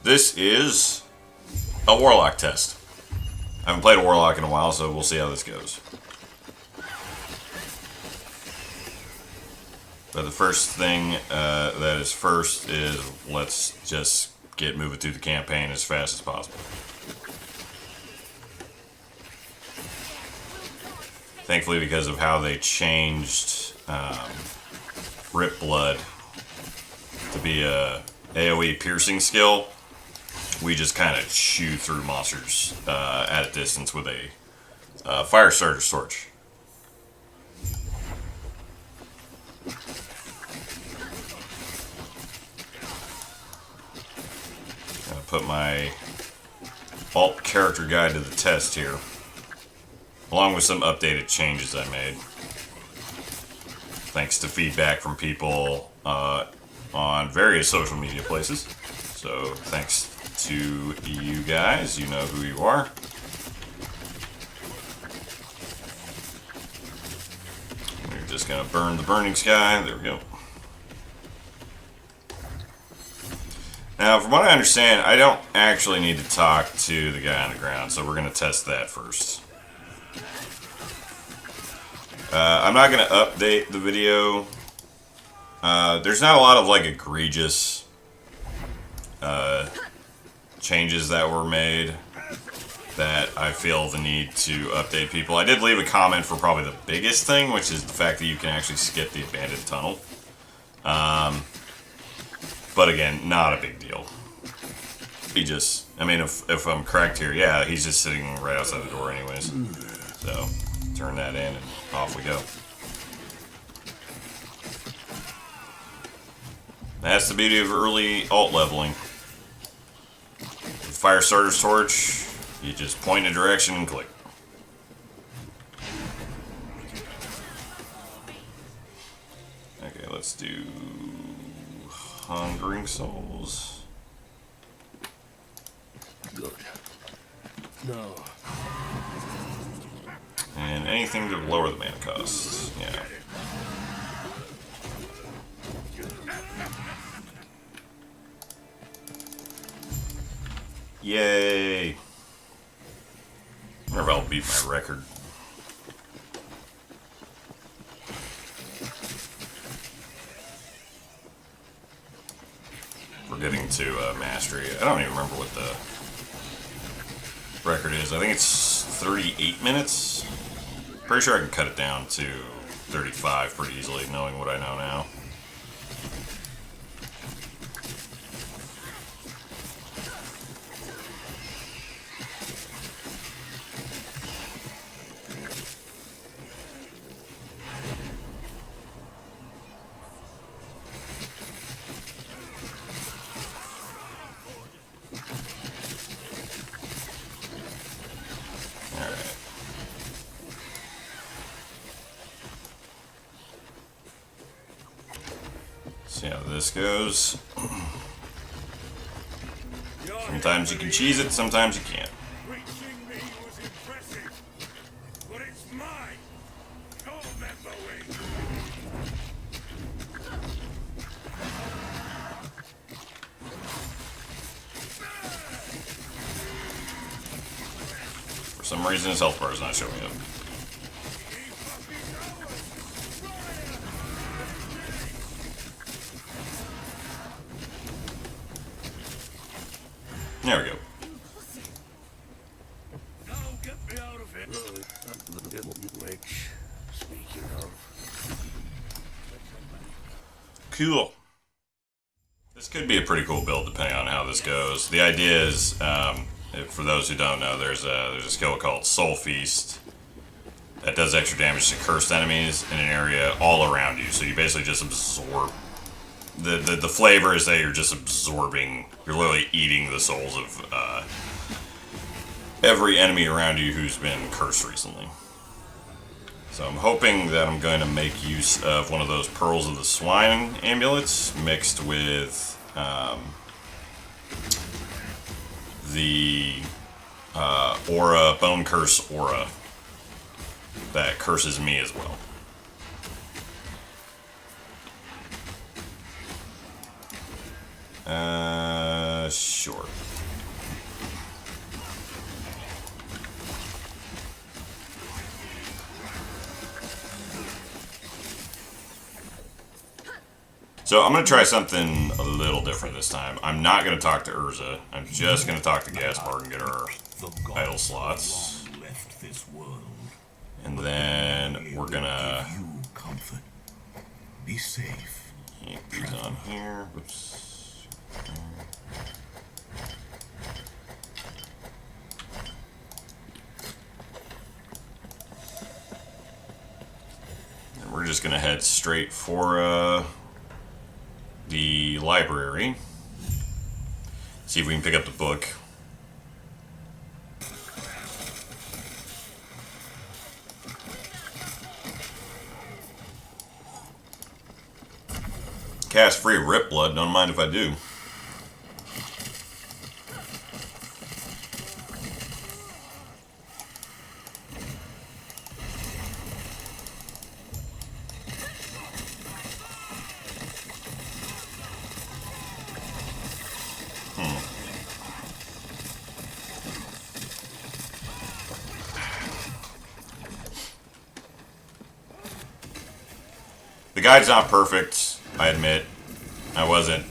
This is a Warlock test. I haven't played a Warlock in a while, so we'll see how this goes. But the first thing that is first is let's just get moving through the campaign as fast as possible. Thankfully, because of how they changed Rip Blood to be a AoE piercing skill, we just kind of chew through monsters at a distance with a fire starter's torch. Gonna put my alt character guide to the test here, along with some updated changes I made. Thanks to feedback from people on various social media places. So thanks to you guys, you know who you are. We're just gonna burn the burning sky. There we go. Now, from what I understand, I don't actually need to talk to the guy on the ground, so we're gonna test that first. I'm not going to update the video. There's not a lot of like egregious changes that were made that I feel the need to update people. I did leave a comment for probably the biggest thing, which is the fact that you can actually skip the abandoned tunnel. But again, not a big deal. I mean, if I'm correct here, yeah, he's just sitting right outside the door anyways. So, turn that in and off we go. That's the beauty of early alt leveling. With fire starter's torch, you just point in a direction and click. Okay, let's do Hungering Souls. Good. No. And anything to lower the mana cost. Yeah. Yay! I wonder if I'll beat my record. We're getting to mastery. I don't even remember what the record is. I think it's 38 minutes. Pretty sure I can cut it down to 35 pretty easily, knowing what I know now. See how this goes. Sometimes you can cheese it, sometimes you can't. Reaching me was impressive, but it's mine. Don't remember it. For some reason his health bar is not showing up. There we go. Now get me out of here. Which, speaking of, Cool. This could be a pretty cool build depending on how this goes. The idea is, for those who don't know, there's a skill called Soul Feast that does extra damage to cursed enemies in an area all around you. So you basically just absorb. The flavor is that you're just absorbing, you're literally eating the souls of every enemy around you who's been cursed recently. So I'm hoping that I'm going to make use of one of those Pearls of the Swine amulets mixed with the aura, Bone Curse aura that curses me as well. Sure. So I'm going to try something a little different this time. I'm not going to talk to Urza. I'm just going to talk to Gaspard and get our idle slots. And then we're going to Be safe. keep these on here. Oops. And we're just going to head straight for the library. See if we can pick up the book. Cast free Rip Blood, don't mind if I do. The guide's not perfect, I admit. I wasn't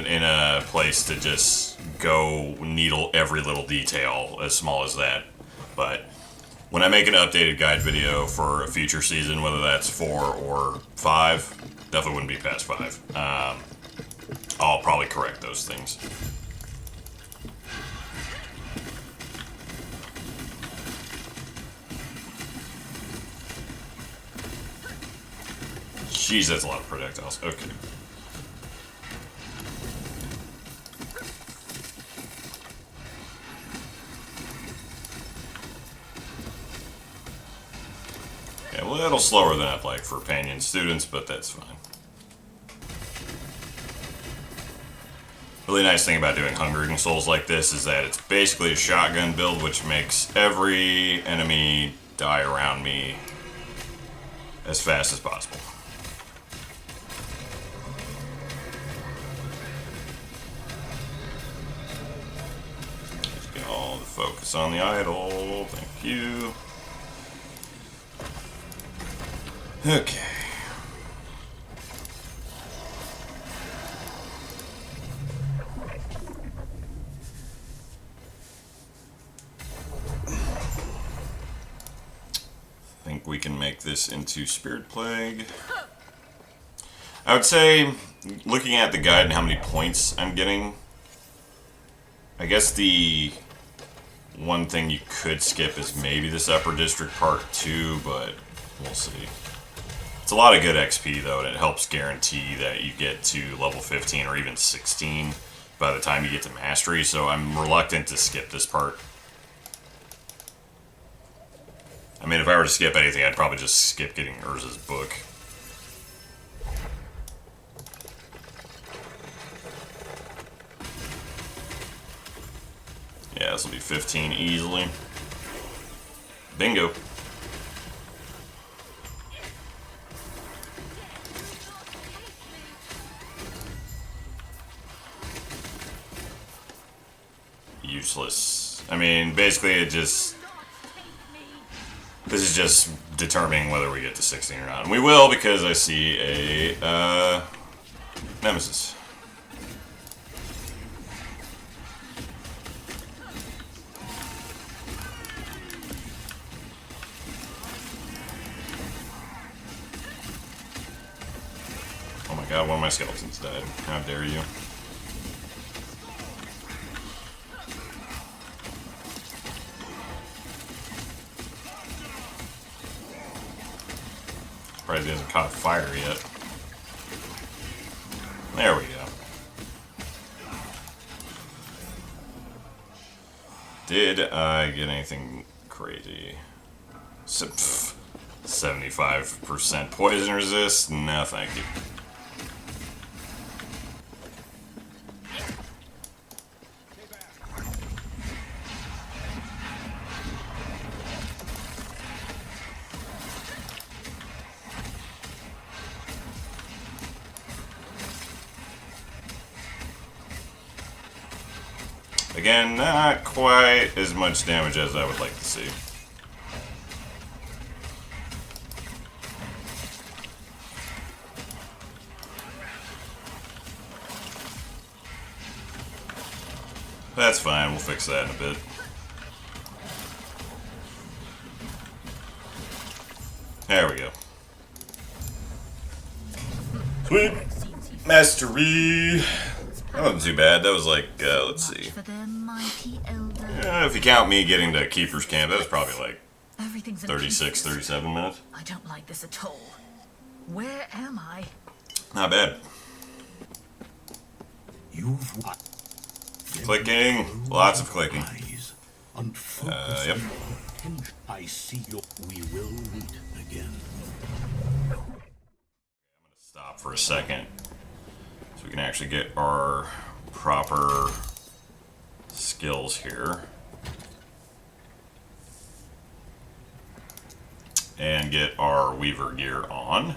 in a place to just go needle every little detail as small as that. But when I make an updated guide video for a future season, whether that's 4 or 5, definitely wouldn't be past 5. I'll probably correct those things. Jeez, that's a lot of projectiles. Okay. Yeah, a little slower than I'd like for Panion students, but that's fine. Really nice thing about doing Hungering Souls like this is that it's basically a shotgun build, which makes every enemy die around me as fast as possible. All the focus on the idol. Thank you. Okay. I think we can make this into Spirit Plague. I would say, looking at the guide and how many points I'm getting, I guess the one thing you could skip is maybe this Upper District Part 2, but we'll see. It's a lot of good XP, though, and it helps guarantee that you get to level 15 or even 16 by the time you get to Mastery, so I'm reluctant to skip this part. I mean, if I were to skip anything, I'd probably just skip getting Urza's book. Yeah, this will be 15 easily. Bingo. Useless. I mean, basically it just... This is just determining whether we get to 16 or not. And we will, because I see a Nemesis. Oh my god, one of my skeletons died. How dare you. Surprised he hasn't caught fire yet. There we go. Did I get anything crazy? 75% poison resist? No, thank you. Again, not quite as much damage as I would like to see. That's fine, we'll fix that in a bit. There we go. Sweet! Mastery! That wasn't too bad. That was like, let's see. If you count me getting to Keeper's Camp, that was probably like 36, 37 minutes. I don't like this at all. Where am I? Not bad. You've what? Clicking. Lots of clicking. Yep. I see you. We will meet again. Stop for a second so we can actually get our proper skills here and get our Weaver gear on.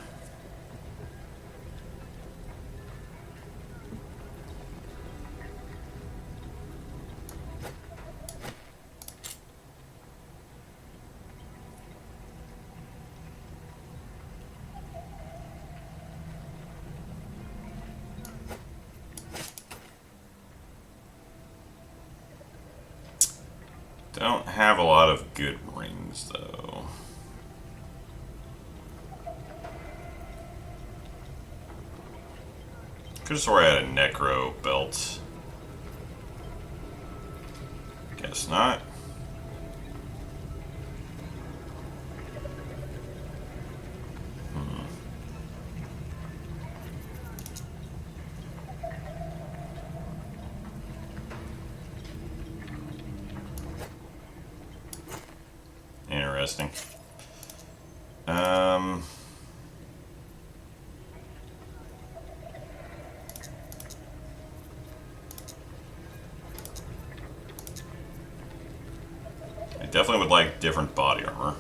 Don't have a lot of good rings, though. Could've swore I had a Necro belt. Guess not. Interesting. I definitely would like different body armor.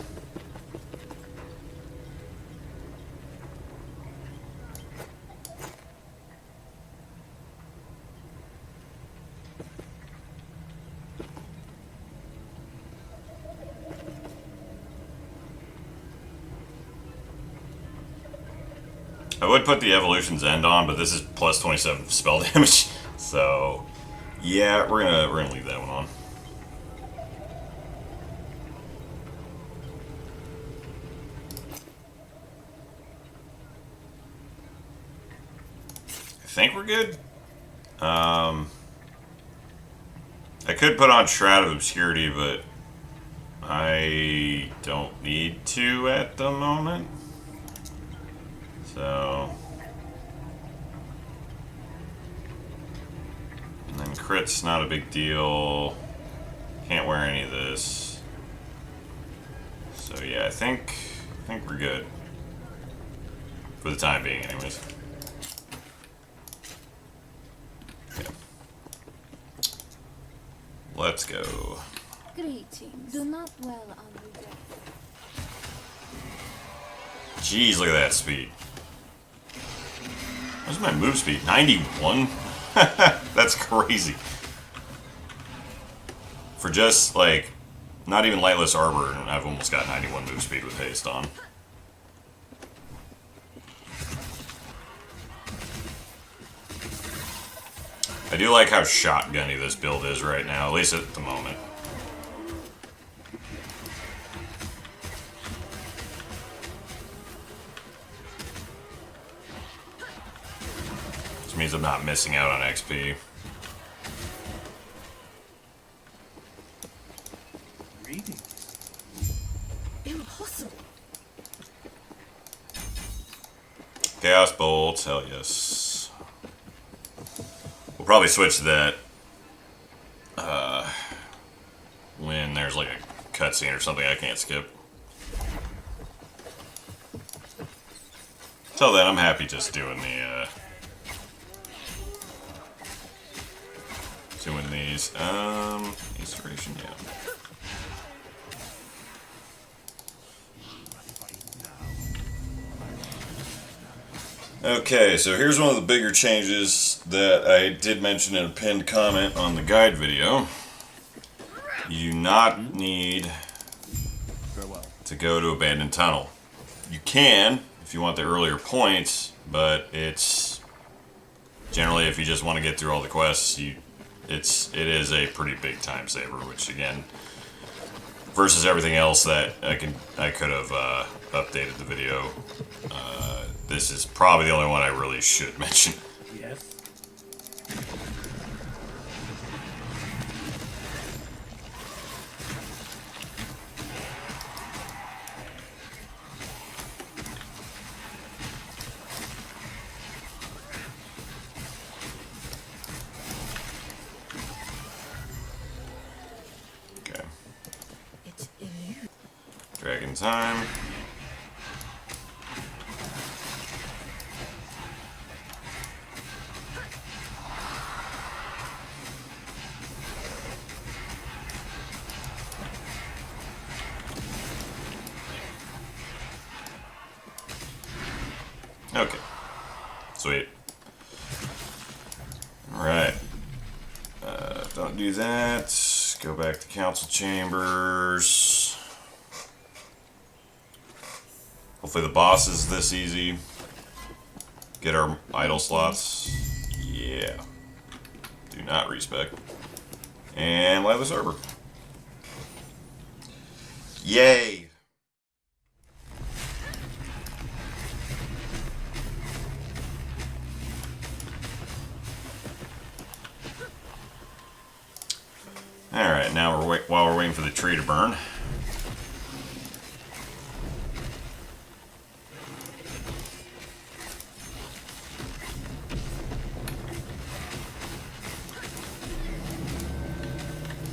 I would put the Evolution's End on, but this is plus 27 spell damage, so yeah, we're gonna leave that one on. I think we're good. I could put on Shroud of Obscurity, but I don't need to at the moment. So, and then crit's not a big deal. Can't wear any of this. So yeah, I think we're good for the time being, anyways. Okay. Let's go. Greetings. Do not dwell on regret. Jeez, look at that speed. What's my move speed? 91? That's crazy. For just, like, not even lightless armor, and I've almost got 91 move speed with haste on. I do like how shotgunny this build is right now, at least at the moment. Which means I'm not missing out on XP. Impossible. Chaos bolts, hell yes. We'll probably switch to that when there's like a cutscene or something I can't skip. Till then, I'm happy just doing the doing these. Inspiration, yeah. Okay, so here's one of the bigger changes that I did mention in a pinned comment on the guide video. You do not need to go to Abandoned Tunnel. You can if you want the earlier points, but it's generally if you just want to get through all the quests, it is a pretty big time saver. Which again, versus everything else that I could have updated the video. This is probably the only one I really should mention. Yes. Okay. It's illusion. Dragon time. Okay. Sweet. Alright. Don't do that. Go back to council chambers. Hopefully the boss is this easy. Get our idle slots. Yeah. Do not respec. And light the server. Yay! Alright, now while we're waiting for the tree to burn.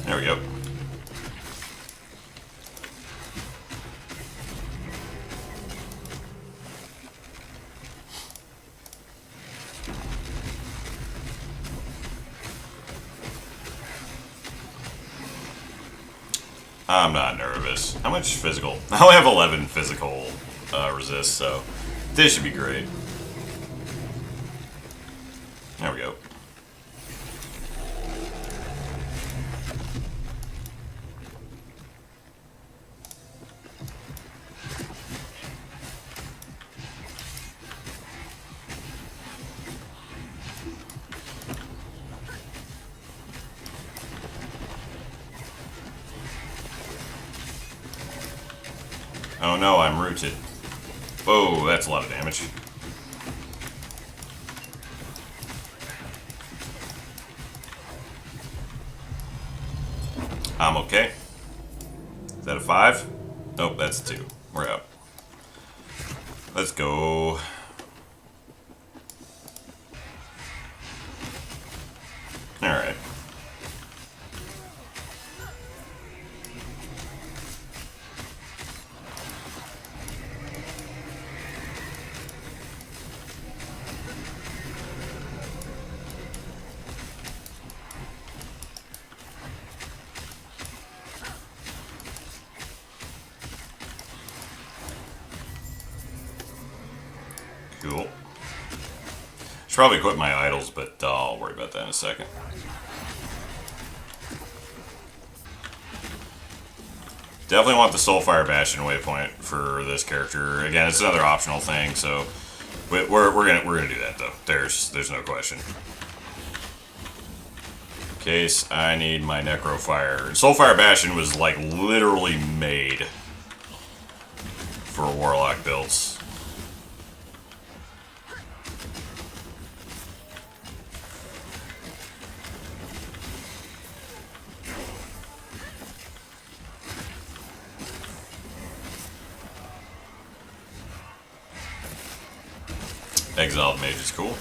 There we go. I'm not nervous. How much physical? I only have 11 physical resist, so this should be great. There we go. Oh no, I'm rooted. Whoa, that's a lot of damage. I'm okay. Is that a 5? Nope, that's a 2. We're out. Let's go. Alright. Cool. Should probably quit my idols, but I'll worry about that in a second. Definitely want the Soulfire Bastion waypoint for this character. Again, it's another optional thing, so we're gonna do that though. There's no question. In case I need my Necrofire. Soulfire Bastion was like literally made for Warlock builds. Exiled Mage is cool.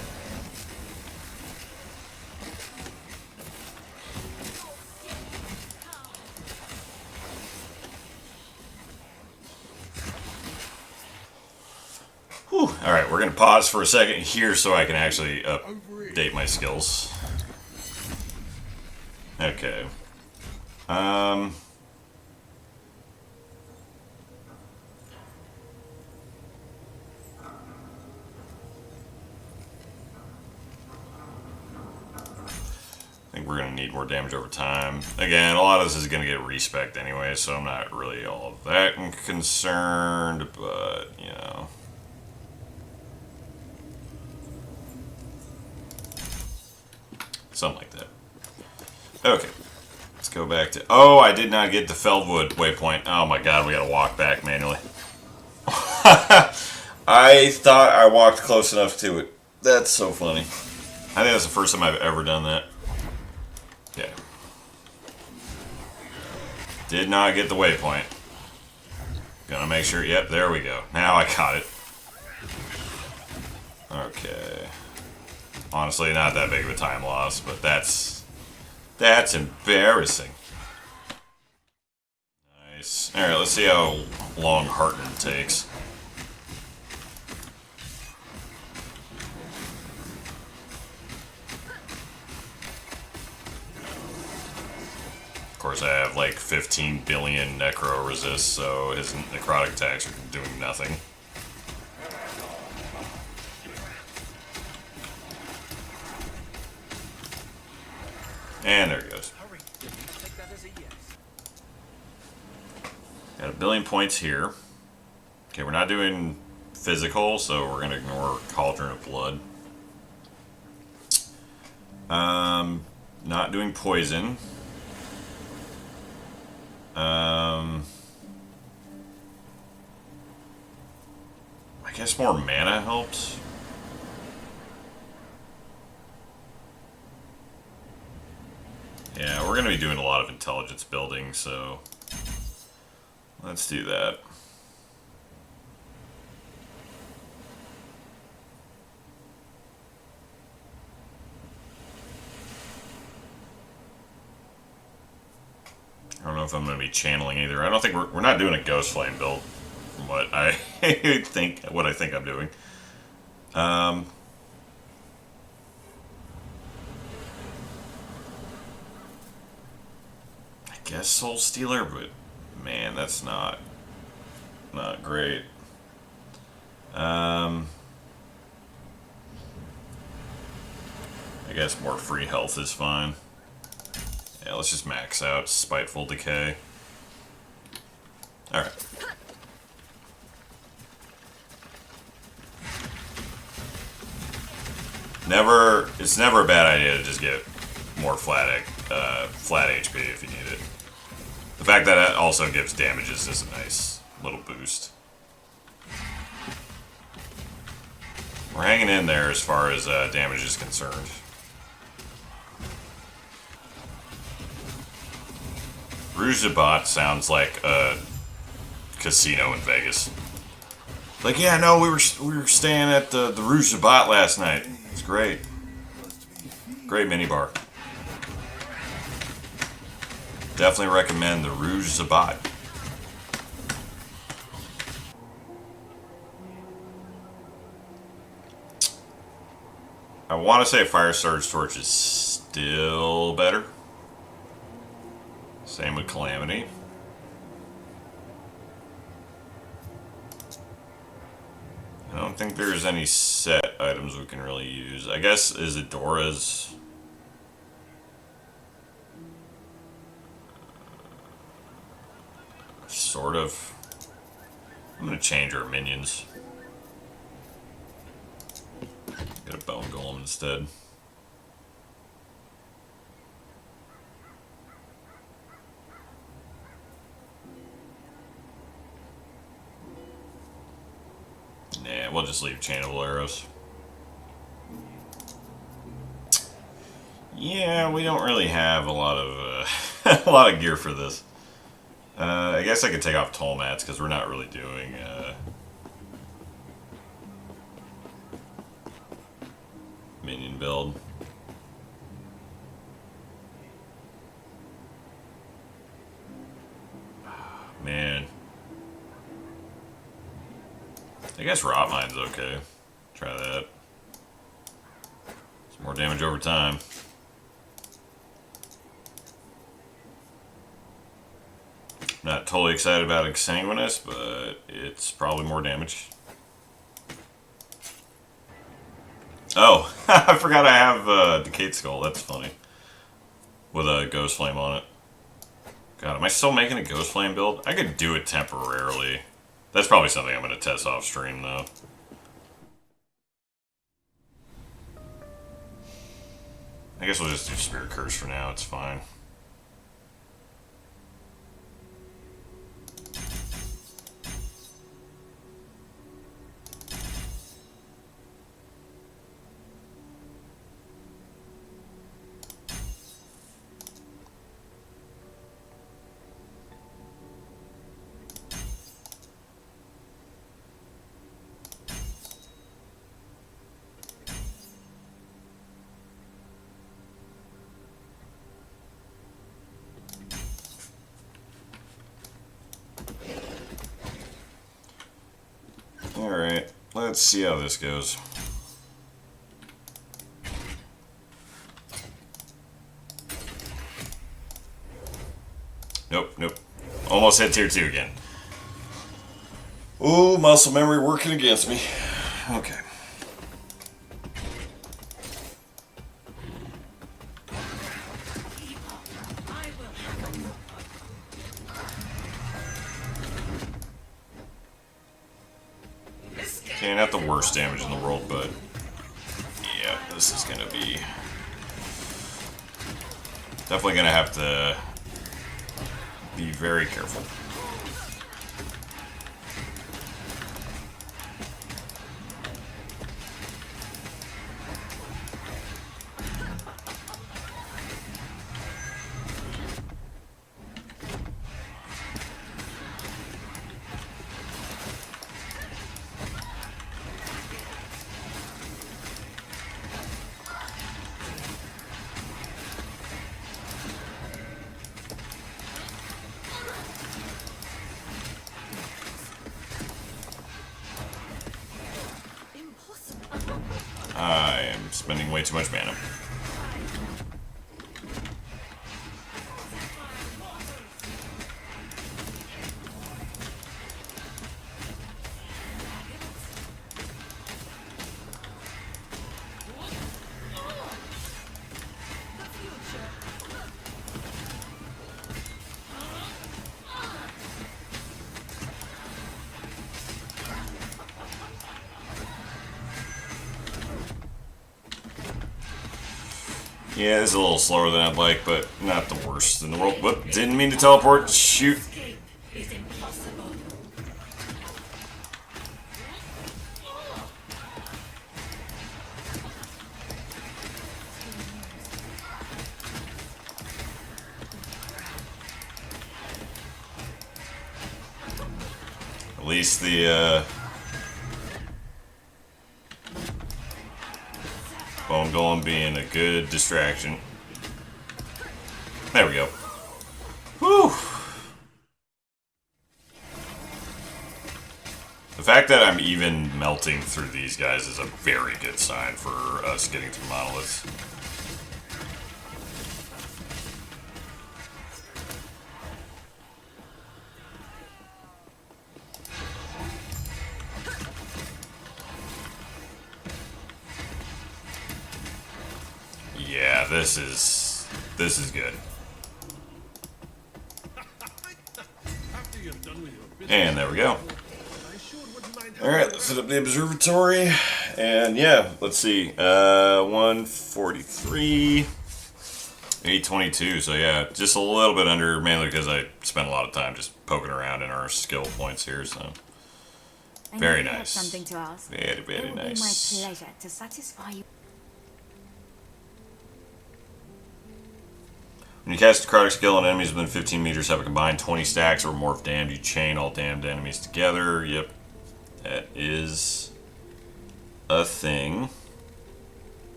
Whew. Alright, we're going to pause for a second here so I can actually update my skills. Okay. think we're going to need more damage over time. Again, a lot of this is going to get respec'd anyway, so I'm not really all that concerned, but, you know. Something like that. Okay. Let's go back to... Oh, I did not get the Feldwood waypoint. Oh my god, we gotta walk back manually. I thought I walked close enough to it. That's so funny. I think that's the first time I've ever done that. Yeah. Did not get the waypoint. Gonna make sure... Yep, there we go. Now I got it. Okay. Honestly, not that big of a time loss, but that's embarrassing. Nice. Alright, let's see how long Heartening takes. Of course, I have like 15 billion necro resist, so his necrotic attacks are doing nothing. And there he goes. Got 1 billion points here. Okay, we're not doing physical, so we're gonna ignore Cauldron of Blood. Not doing poison. I guess more mana helps. Yeah, we're going to be doing a lot of intelligence building, so let's do that. I don't know if I'm going to be channeling either. I don't think we're not doing a Ghost Flame build, from what I think I'm doing. I guess Soul Stealer, but man, that's not great. I guess more free health is fine. Yeah, let's just max out Spiteful Decay. Alright. It's never a bad idea to just get more flat HP if you need it. The fact that it also gives damages is a nice little boost. We're hanging in there as far as damage is concerned. Rouge de Bot sounds like a casino in Vegas. Like, yeah, no, we were staying at the Rouge de Bot last night. It's great. Great minibar. Definitely recommend the Rouge de Bot. I want to say Fire Surge Torch is still better. Same with Calamity. I don't think there's any set items we can really use. I guess Isidora's... Sort of. I'm gonna change our minions. Get a Bone Golem instead. Nah, we'll just leave Chainable Arrows. Yeah, we don't really have a lot of a lot of gear for this. I guess I could take off Toll Mats because we're not really doing minion build. Man. I guess Rot Mine's okay. Try that. Some more damage over time. Not totally excited about Exsanguinous, but it's probably more damage. Oh, I forgot I have Decayed Skull. That's funny. with a Ghost Flame on it. God, am I still making a Ghost Flame build? I could do it temporarily. That's probably something I'm going to test off stream, though. I guess we'll just do Spirit Curse for now. It's fine. Alright, let's see how this goes. Nope, nope. Almost hit tier 2 again. Ooh, muscle memory working against me. Okay. Okay, not the worst damage in the world, but yeah, this is gonna be definitely gonna have to be very careful. I am spending way too much mana. Yeah, this is a little slower than I'd like, but not the worst in the world. Whoop, didn't mean to teleport. Shoot. At least the, Bone Golem being a good distraction. There we go. Whew. The fact that I'm even melting through these guys is a very good sign for us getting to monoliths. Yeah, this is good. And there we go. Alright, let's set up the observatory. And yeah, let's see. 143. 822. So yeah, just a little bit under, mainly because I spent a lot of time just poking around in our skill points here, so. Very nice. Something to ask. Very, very nice. It will be my pleasure to satisfy you. When you cast a necrotic skill on enemies within 15 meters have a combined 20 stacks or more of damned, you chain all damned enemies together. Yep. That is a thing.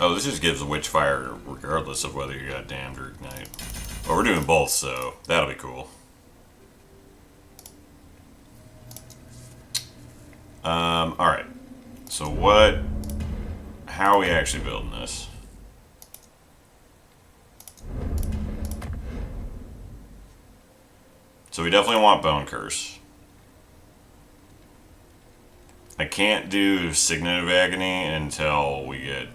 Oh, this just gives a Witchfire regardless of whether you got damned or ignite. Well, we're doing both, so that'll be cool. Alright. So how are we actually building this? So we definitely want Bone Curse. I can't do Signet of Agony until we get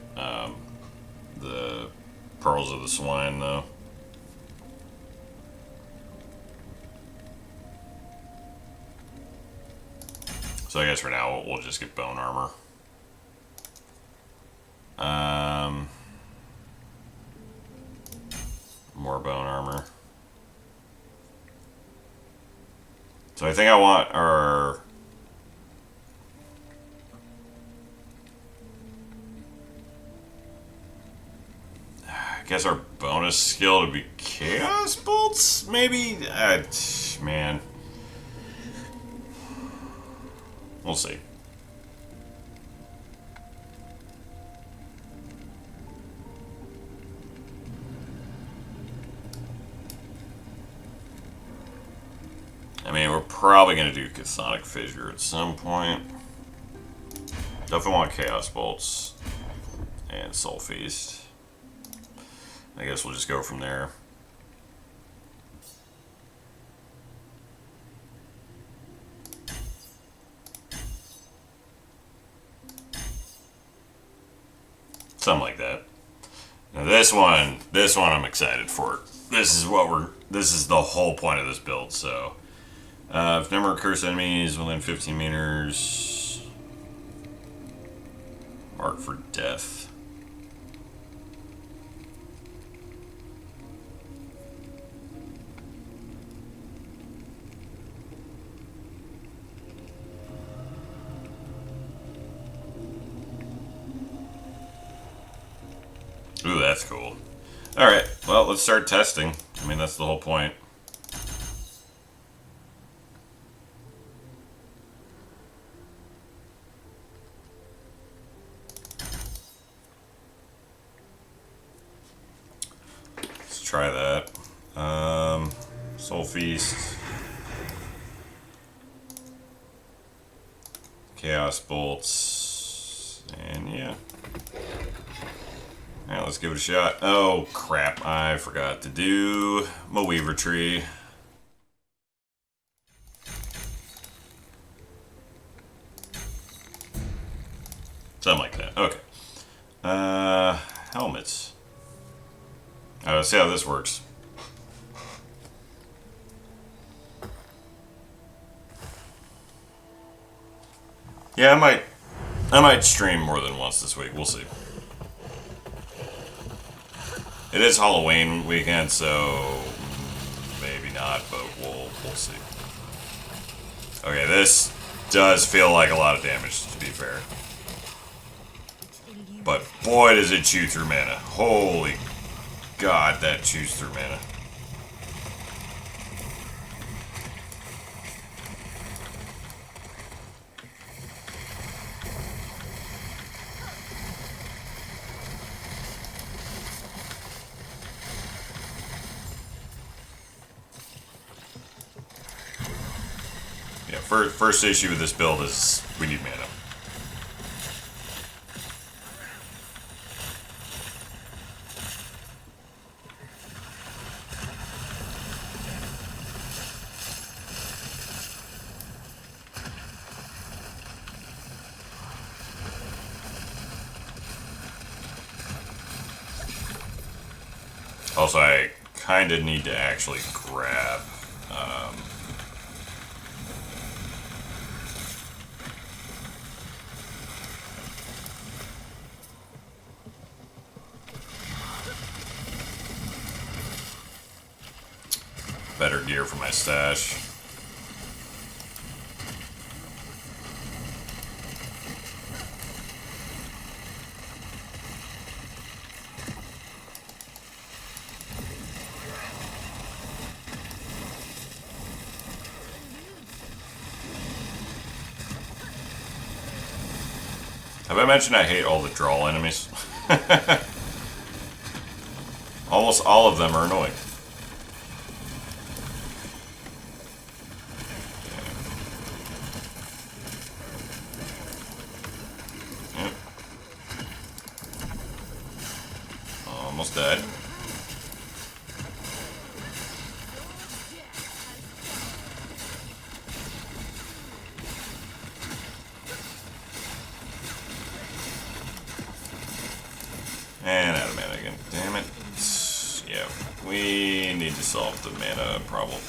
the Pearls of the Swine, though. So I guess for now we'll just get Bone Armor. More Bone Armor. So I think I want our... I guess our bonus skill to be Chaos Bolts, maybe? Man. We'll see. I mean, we're probably going to do Chthonic Fissure at some point. Definitely want Chaos Bolts and Soul Feast. I guess we'll just go from there. Something like that. Now this one I'm excited for. This is the whole point of this build, so. If number of cursed enemies within 15 meters, mark for death. Ooh, that's cool. Alright, well, let's start testing. I mean, that's the whole point. Let's try that. Soul Feast. Chaos Bolts. And yeah. Alright, let's give it a shot. Oh, crap. I forgot to do my Weaver Tree. Something like that. Okay. Helmets. Let's see how this works. Yeah, I might stream more than once this week. We'll see. It is Halloween weekend, so maybe not, but we'll see. Okay, this does feel like a lot of damage, to be fair. But boy, does it chew through mana. Holy God, that chews through mana. Yeah, first issue with this build is we need mana. Also, I kind of need to actually grab better gear for my stash. Have I mentioned I hate all the draw enemies? Almost all of them are annoying. Yep. Almost dead. We need to solve the mana problem.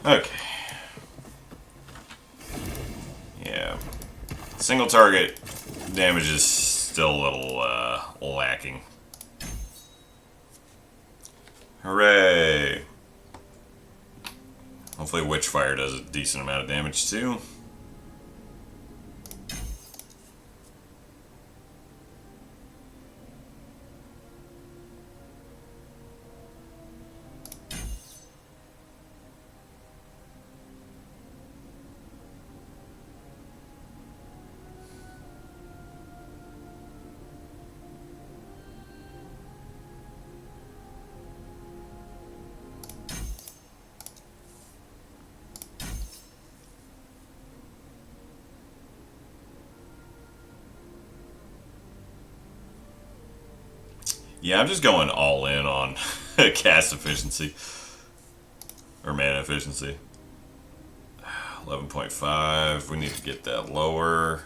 Okay. Yeah. Single target damage is still a little lacking. Hooray! Hopefully Witchfire does a decent amount of damage too. Yeah, I'm just going all in on cast efficiency. Or mana efficiency. 11.5. We need to get that lower.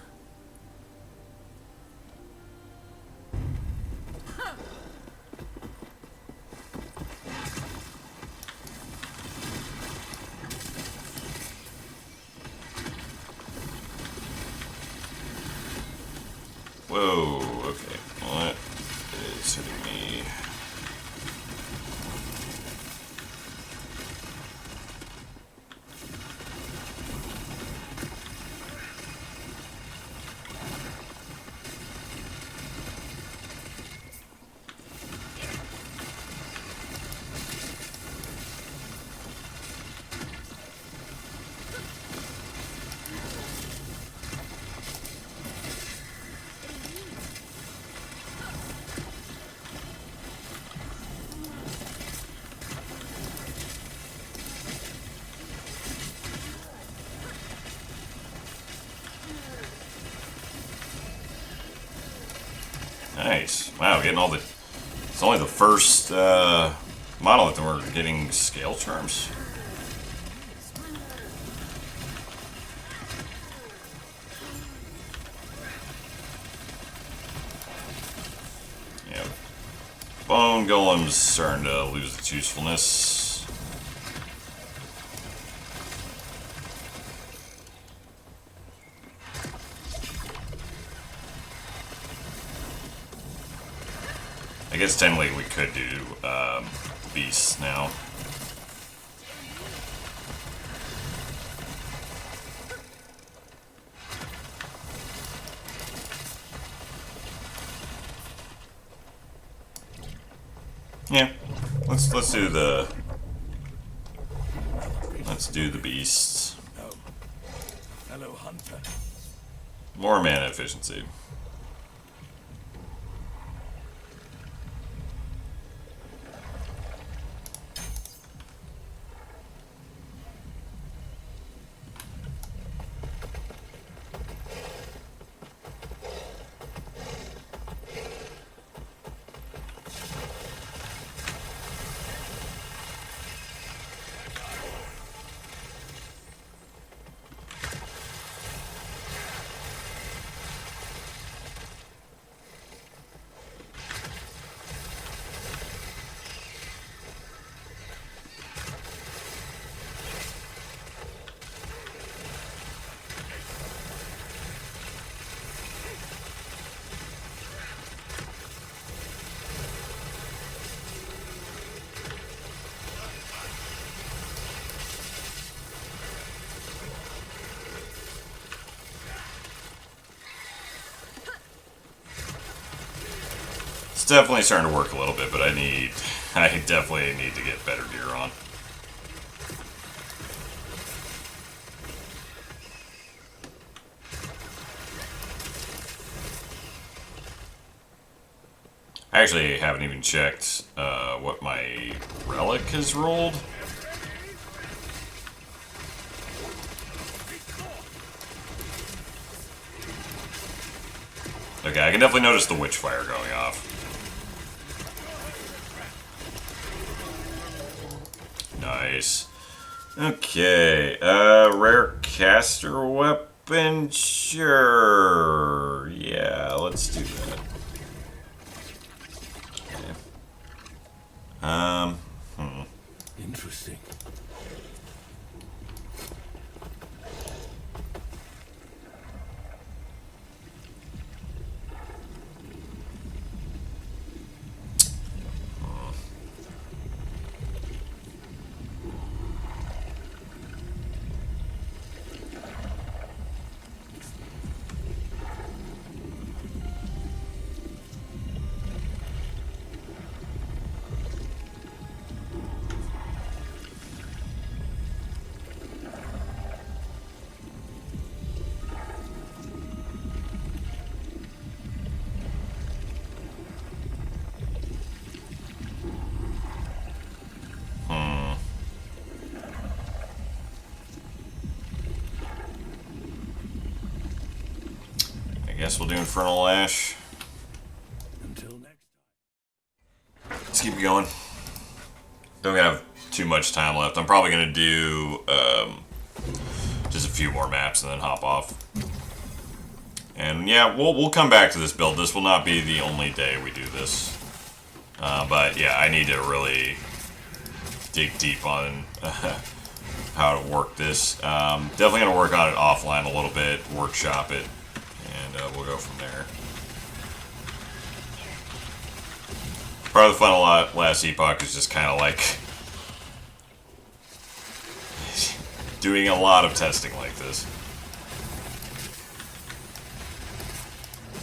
Whoa, okay. What is hitting me? Nice. Wow, getting all the... It's only the first monolith and we're getting scale charms. Yeah. Bone Golem's starting to lose its usefulness. I guess technically we could do beasts now. Yeah, let's do the beasts. No. Fellow hunter. More mana efficiency. It's definitely starting to work a little bit, but I definitely need to get better gear on. I actually haven't even checked what my relic has rolled. Okay, I can definitely notice the witch fire going off. Nice. Okay, rare caster weapon? Sure. Yeah, let's do that. Okay. Interesting. I guess we'll do Infernal Lash. Until next time. Let's keep it going. Don't have too much time left. I'm probably gonna do just a few more maps and then hop off. And yeah, we'll come back to this build. This will not be the only day we do this. But yeah, I need to really dig deep on how to work this. Definitely gonna work on it offline a little bit, workshop it, and we'll go from there. Part of the fun of last Epoch is just kind of like doing a lot of testing like this.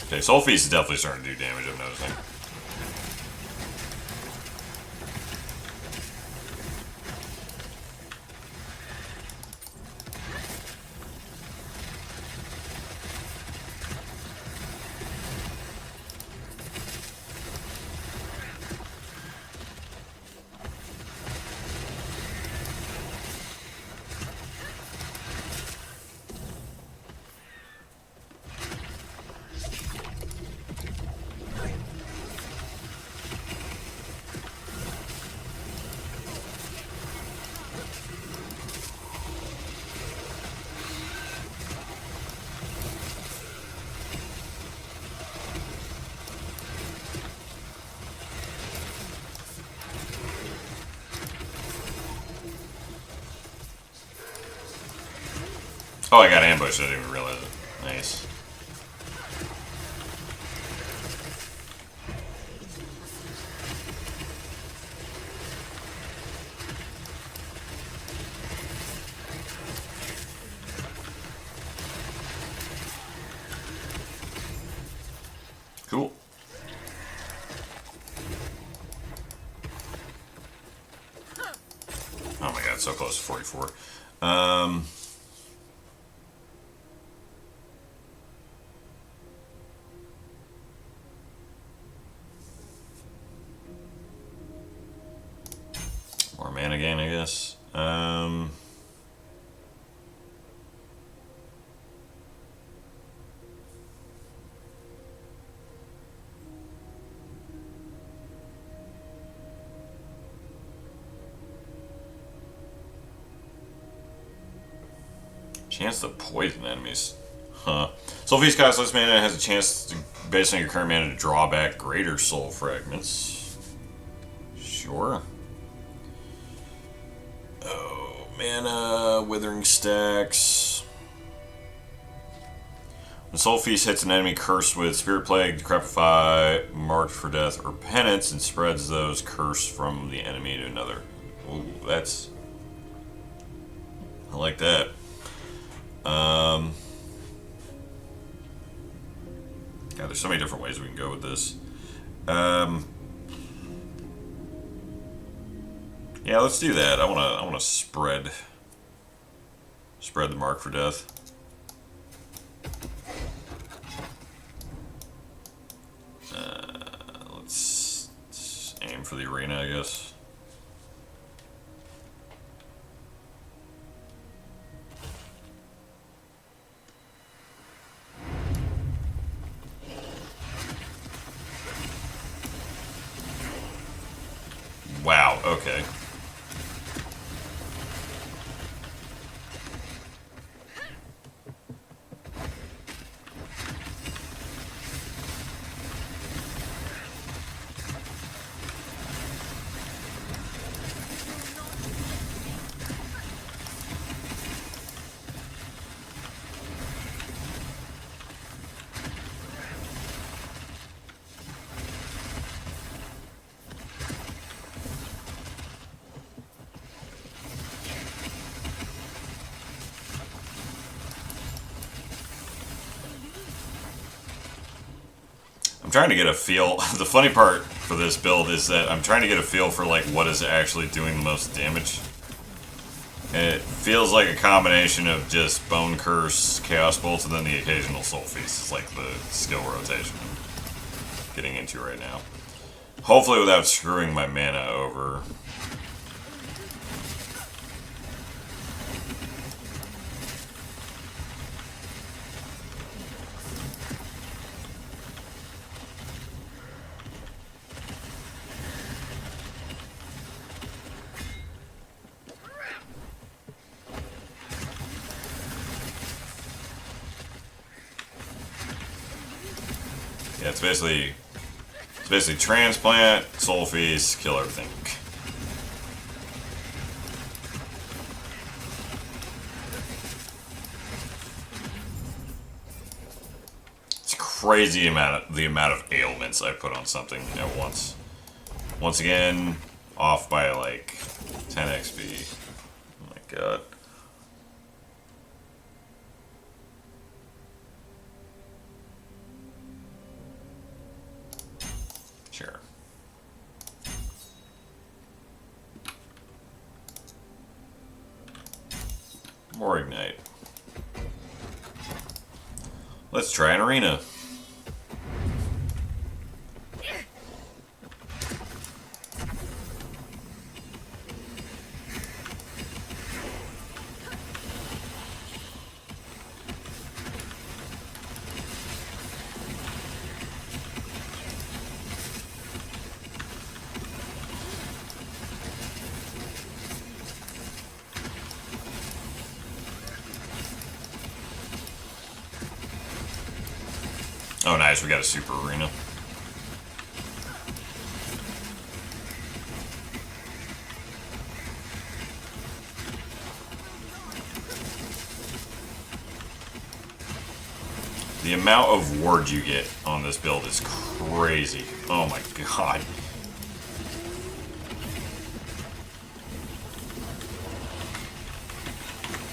Okay, Soul Feast is definitely starting to do damage, I'm noticing. Oh, I got ambushed. I didn't even realize it. Nice. Cool. Oh my god, so close to 44. More mana gain, I guess. Chance to poison enemies. Huh. Soul Feast costs less mana and has a chance to, based on your current mana, to draw back greater soul fragments. Sure. Oh, mana, withering stacks. When Soul Feast hits an enemy cursed with Spirit Plague, Decrepify, Marked for Death, or Penance, and spreads those cursed from the enemy to another. Ooh, that's... I like that. God, there's so many different ways we can go with this. Yeah, let's do that. I wanna spread the mark for death. Let's aim for the arena, I guess. Okay. I'm trying to get a feel. The funny part for this build is that I'm trying to get a feel for like what is actually doing the most damage. And it feels like a combination of just Bone Curse, Chaos Bolt, and then the occasional Soul Feast. It's like the skill rotation I'm getting into right now. Hopefully without screwing my mana over. Yeah, it's basically transplant, soul feast, kill everything. It's crazy the amount of ailments I put on something at once. Once again, off by like 10 XP. Oh my god. Sure. More Ignite. Let's try an arena. Oh, nice. We got a super arena. The amount of ward you get on this build is crazy. Oh my god.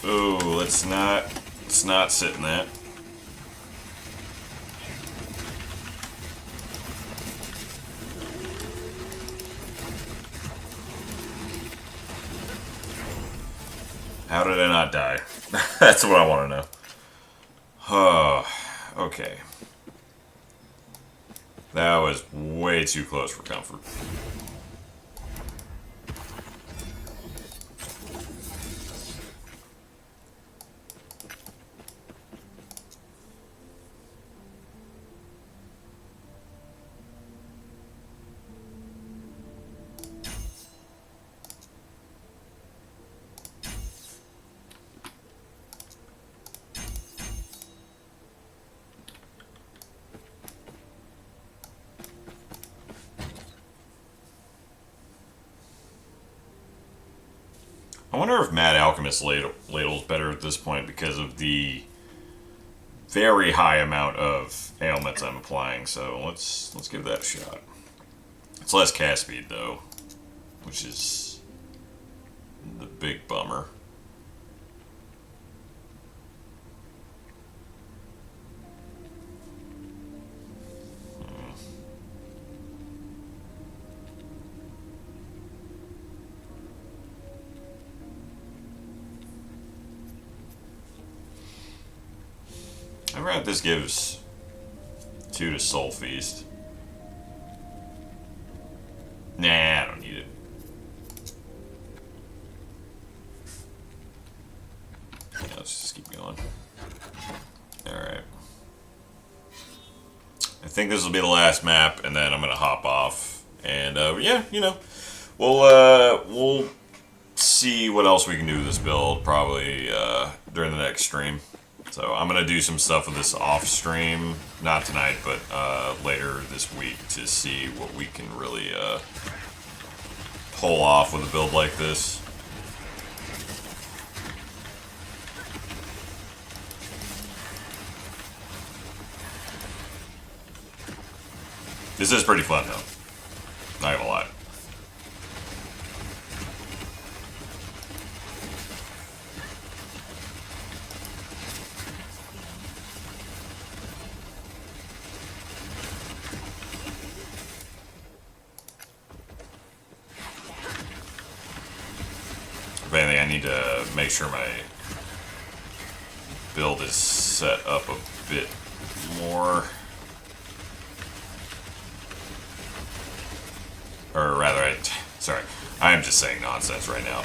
Ooh, let's not sit in that. How did I not die? That's what I want to know. Oh, okay. That was way too close for comfort. I wonder if Mad Alchemist ladle's better at this point because of the very high amount of ailments I'm applying. So let's give that a shot. It's less cast speed though, which is the big bummer. I forgot this gives 2 to Soul Feast. Nah, I don't need it. Yeah, let's just keep going. Alright. I think this will be the last map, and then I'm going to hop off. And, yeah, you know, we'll see what else we can do with this build probably during the next stream. So I'm gonna do some stuff with this off stream, not tonight, but later this week to see what we can really pull off with a build like this. This is pretty fun though, not gonna lie. If anything, I need to make sure my build is set up a bit more. Or rather, I am just saying nonsense right now.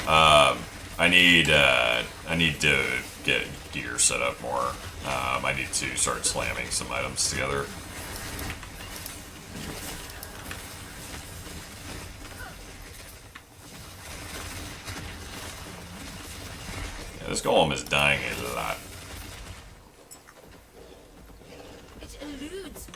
I need to get gear set up more. I need to start slamming some items together. Yeah, this golem is dying a lot. It eludes me.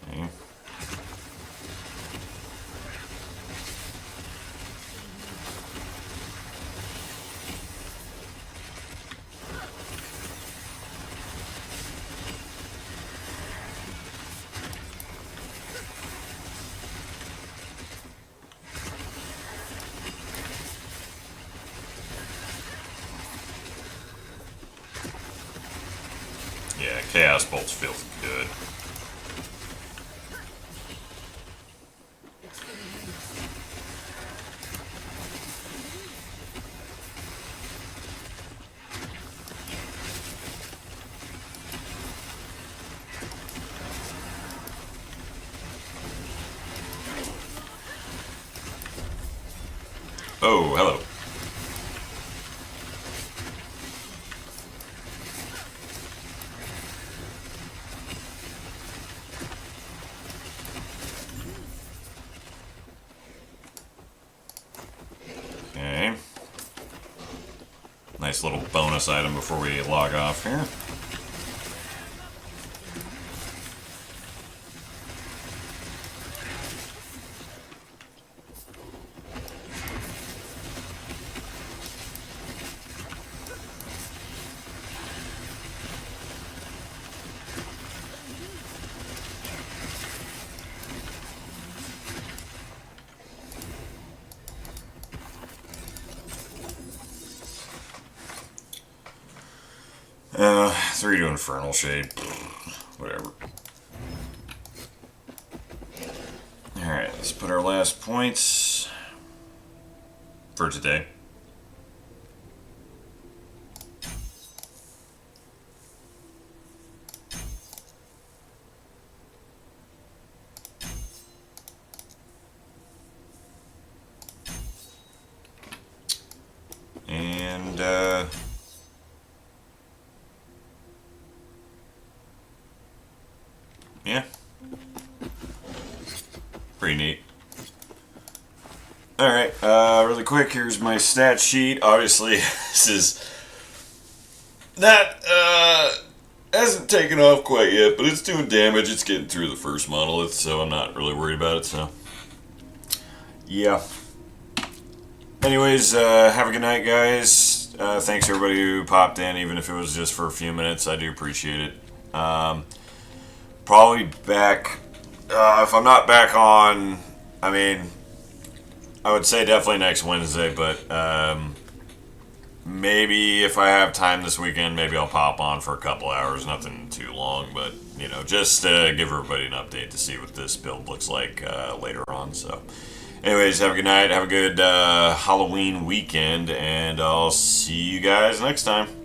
Okay. Yeah, Chaos Bolts feels good. Oh, hello. Okay. Nice little bonus item before we log off here. Three to Infernal Shade. Whatever. Alright, let's put our last points for today. And, yeah. Pretty neat. Alright, really quick, here's my stat sheet. Obviously, this is not, hasn't taken off quite yet, but it's doing damage. It's getting through the first monolith, so I'm not really worried about it, so. Yeah. Anyways, have a good night, guys. Thanks everybody who popped in, even if it was just for a few minutes. I do appreciate it. Probably back, if I'm not back on, I mean, I would say definitely next Wednesday, but maybe if I have time this weekend, maybe I'll pop on for a couple hours. Nothing too long, but, you know, just to give everybody an update to see what this build looks like later on, so. Anyways, have a good night, have a good Halloween weekend, and I'll see you guys next time.